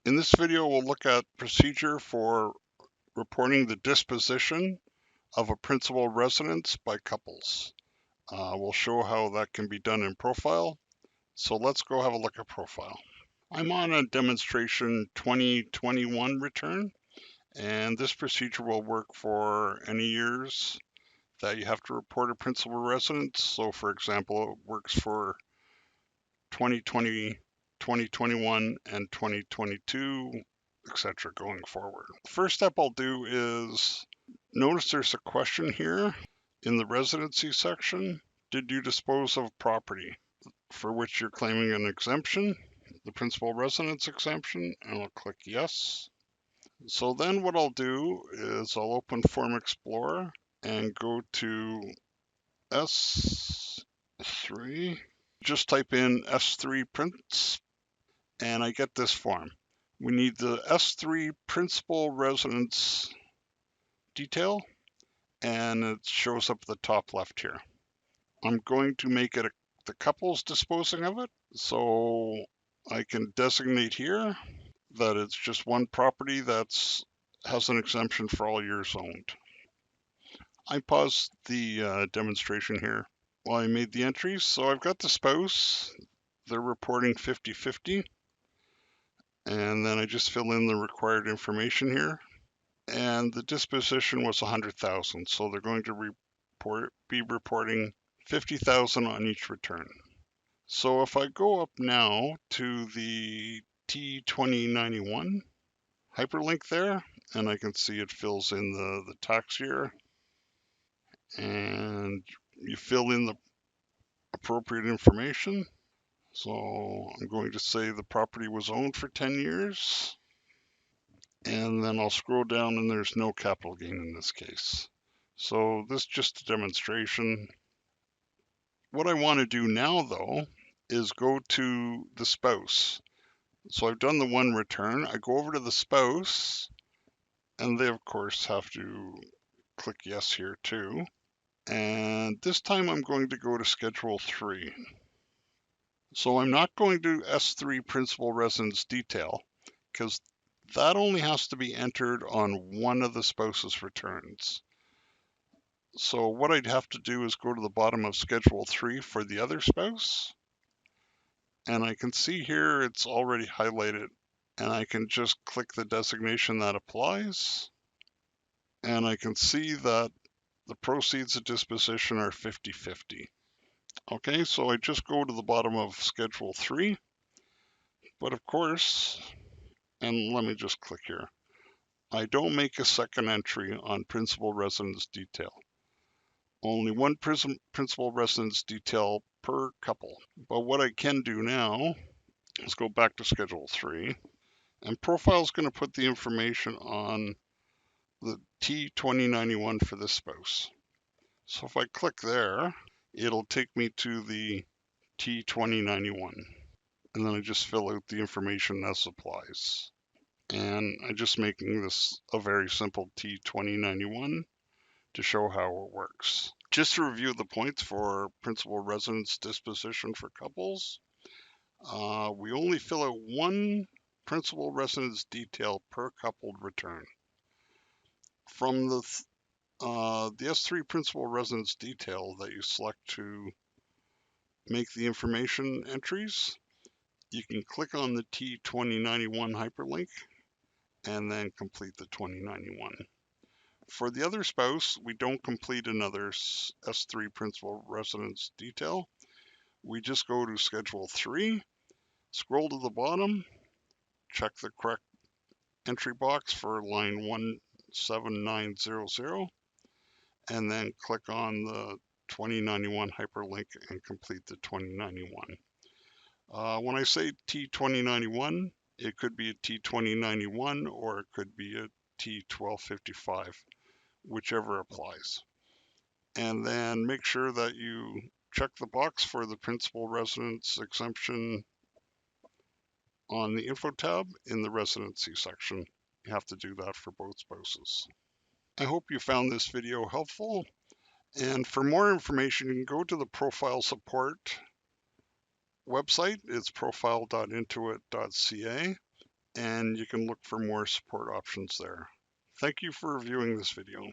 In this video, we'll look at procedure for reporting the disposition of a principal residence by couples. We'll show how that can be done in Profile. So let's go have a look at Profile. I'm on a demonstration 2021 return, and this procedure will work for any years that you have to report a principal residence. So for example, it works for 2020, 2021, and 2022, etc. going forward. The first step I'll do is notice there's a question here in the residency section. Did you dispose of property for which you're claiming an exemption, the principal residence exemption, and I'll click yes. So then what I'll do is I'll open Form Explorer and go to S3. Just type in S3 prints and I get this form. We need the S3 principal residence detail, and it shows up at the top left here. I'm going to make it the couple's disposing of it, so I can designate here that it's just one property that's has an exemption for all years owned. I paused the demonstration here while I made the entries. So I've got the spouse, they're reporting 50-50. And then I just fill in the required information here. And the disposition was 100,000. So they're going to be reporting 50,000 on each return. So if I go up now to the T2091 hyperlink there, and I can see it fills in the tax year, and you fill in the appropriate information. So I'm going to say the property was owned for 10 years. And then I'll scroll down and there's no capital gain in this case. So this is just a demonstration. What I want to do now though is go to the spouse. So I've done the one return. I go over to the spouse and they of course have to click yes here too. And this time I'm going to go to Schedule 3. So I'm not going to S3 Principal Residence Detail because that only has to be entered on one of the spouse's returns. So what I'd have to do is go to the bottom of Schedule 3 for the other spouse. And I can see here it's already highlighted. And I can just click the designation that applies. And I can see that the proceeds of disposition are 50-50. Okay, so I just go to the bottom of Schedule 3. But of course, and let me just click here, I don't make a second entry on principal residence detail. Only one principal residence detail per couple. But what I can do now is go back to Schedule 3, and Profile is going to put the information on the T2091 for this spouse. So if I click there, it'll take me to the T2091. And then I just fill out the information as applies. And I'm just making this a very simple T2091 to show how it works. Just to review the points for principal residence disposition for couples, we only fill out one principal residence detail per coupled return. From the S3 principal residence detail that you select to make the information entries, you can click on the T2091 hyperlink and then complete the 2091. For the other spouse, we don't complete another S3 principal residence detail. We just go to Schedule 3, scroll to the bottom, check the correct entry box for line 17900, and then click on the 2091 hyperlink and complete the 2091. When I say T2091, it could be a T2091 or it could be a T1255, whichever applies. And then make sure that you check the box for the principal residence exemption on the info tab in the residency section. You have to do that for both spouses. I hope you found this video helpful. And for more information, you can go to the Profile Support website. It's profile.intuit.ca. and you can look for more support options there. Thank you for viewing this video.